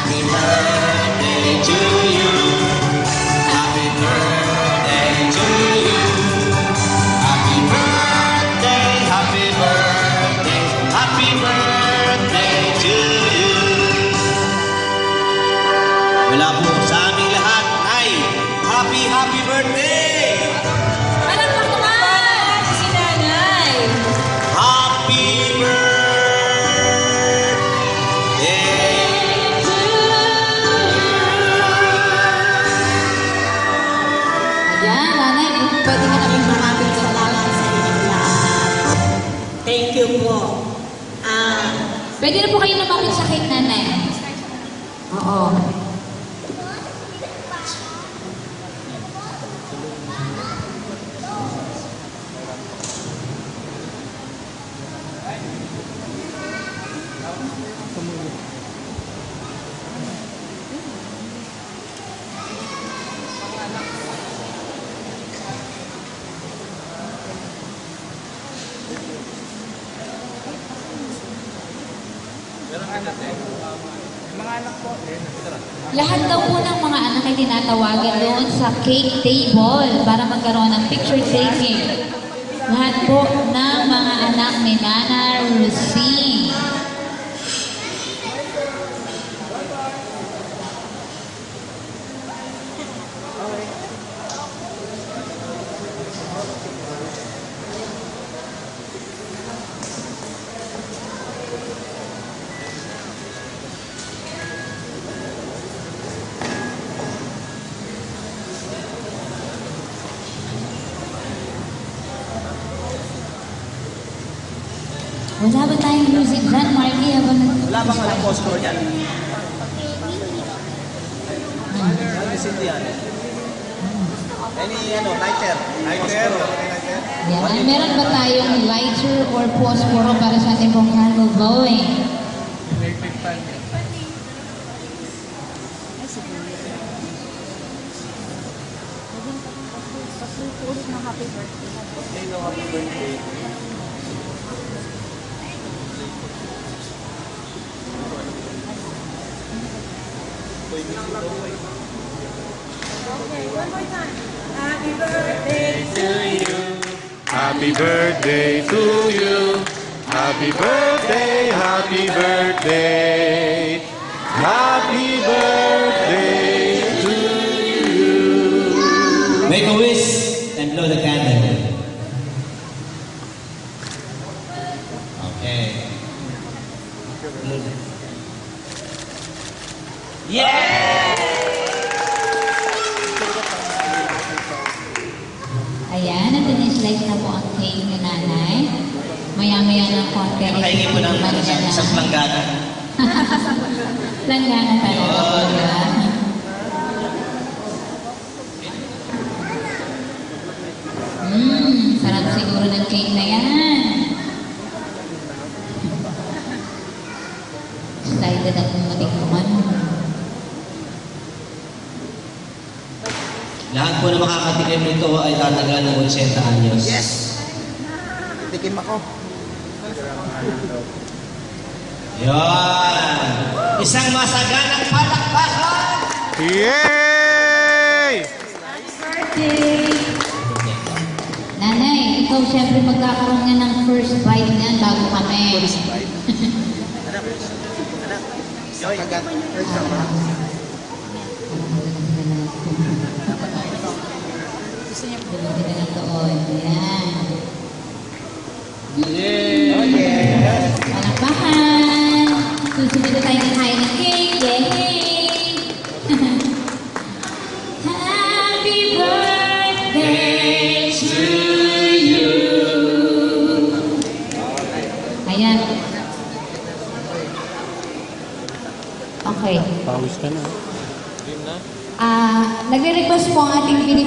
Happy birthday to you. Happy birthday to you. Happy birthday, happy birthday, happy birthday to you. Mula po sa aming lahat ay happy birthday! Alam mo naman si nanay. Happy birthday! Ayan, nanay, pwede ka namin maraming salamat sa inyong lahat. Thank you po. Pwede na po kayo lumapit sa cake, nanay. Oo. Lahat daw po ng mga anak ay tinatawagan doon sa cake table para magkaroon ng picture taking. Lahat po ng mga anak ni Nana Rosine. Wala ba tayong music dyan, Marky? Wala bang alam po score yan? Any lighter? Lighter? Yan. Meron ba tayong lighter or phosphoro para sa ating pong candle blowing? Happy birthday to you. Happy birthday, happy birthday. Happy birthday to you. Make a wish and blow the candle. Okay. Yeah! Ayan, nag-slice na po ang cake ni nanay. Maya-maya ng konti. Makaingin mo ng isang planggana. Langgana talaga po yan. Sarap siguro ng cake na yan. Excited akong matikman. Lahat po na makakatikim nito ay tatagal ng 80 anyos. Yes! Tikim ako. Yan! Isang masaganang palakpakan! Yay! Birthday! Nanay, ikaw siyempre magkakaroon nga ng first bite niyan bago kami. First bite. Anak. Joy. Kagat. First bite. Gusto niya po na lang doon. Ayan. Yay! Oh, yes! Palakpakan! Susunod na tayo kakain ng cake. Yay! Happy birthday to you! Ayan. Okay. Pawis ka na. Nagre-request po ang ating